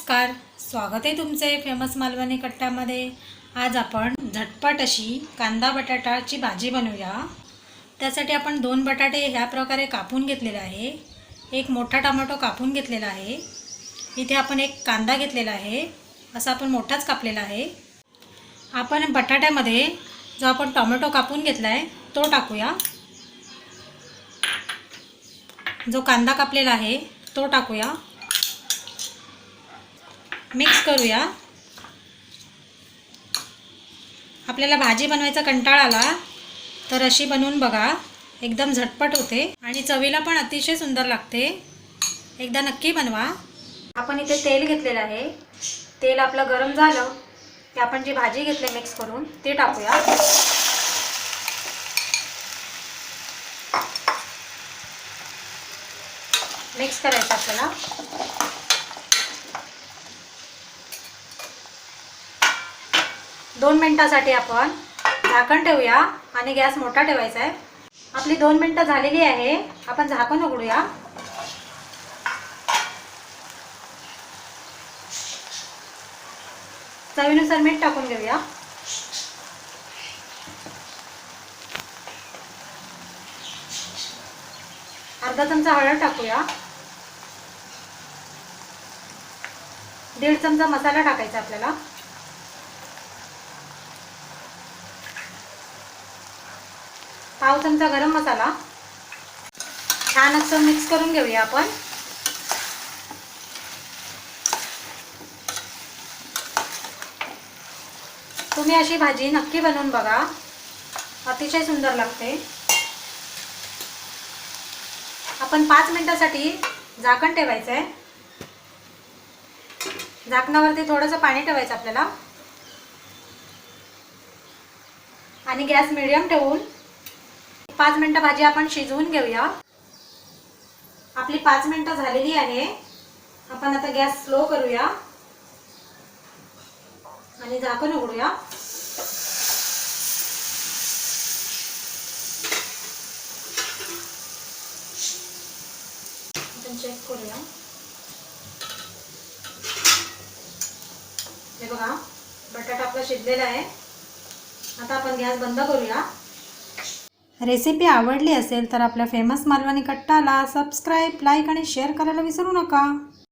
नमस्कार, स्वागत आहे तुमचे फेमस मालवणी कट्ट्यामध्ये। आज आपण झटपट अशी कांदा बटाटाची भाजी बनवूया। त्यासाठी आपण 2 बटाटे ह्या प्रकारे कापून घेतलेले आहे। एक मोठा टोमॅटो कापून घेतलेला आहे। इथे आपण एक कांदा घेतलेला आहे, असा आपण मोठाच कापलेला आहे। आपण बटाट्यामध्ये जो आपण टोमॅटो कापून घेतलाय तो टाकूया। जो कांदा कापलेला आहे तो टाकूया। मिक्स करूया। आपल्याला भाजी बनवायचा कंटाळा आला तर अशी बनवून बघा, एकदम झटपट होते आणि चवीला पण अतिशय सुंदर लागते। एकदा नक्की बनवा। आपण इथे तेल घेतलेलं आहे। तेल आपलं गरम झालं की आपण जी भाजी घेतली मिक्स करून ते टाकूया। मिक्स करायचं आपल्याला। 2 मिनिटांसाठी आपण झाकण ठेवूया आणि गॅस मोठा ठेवायचा आहे। आपली 2 मिनिटं झालेली आहे। आपण झाकण उघडूया। चवीनुसार मीठ टाकून घेऊया। अर्धा चमचा हळद टाकूया। 1.5 चमचा मसाला टाकायचा आपल्याला। पाव चमचा गरम मसाला। छान असं मिक्स करून घेऊया आपण। तुम्ही अशी भाजी नक्की बनवून बघा, अतिशय सुंदर लागते। आपण 5 मिनिटांसाठी झाकण ठेवायचं आहे। झाकणावरती थोडंसं पाणी ठेवायचं आपल्याला आणि गॅस मीडियम ठेवून 5 मिनिटं भाजी आपण शिजवून घेऊया। आपली 5 मिनिटं झालेली आहे। आपण आता गॅस स्लो करूया आणि झाकण उघडूया। आपण चेक करूया। हे बघा, बटाटा आपला शिजलेला आहे। आता आपण गॅस बंद करूया। रेसिपी आवडली असेल तर आपल्या फेमस मालवणी कट्टाला सबस्क्राइब, लाईक आणि शेअर करायला विसरू नका।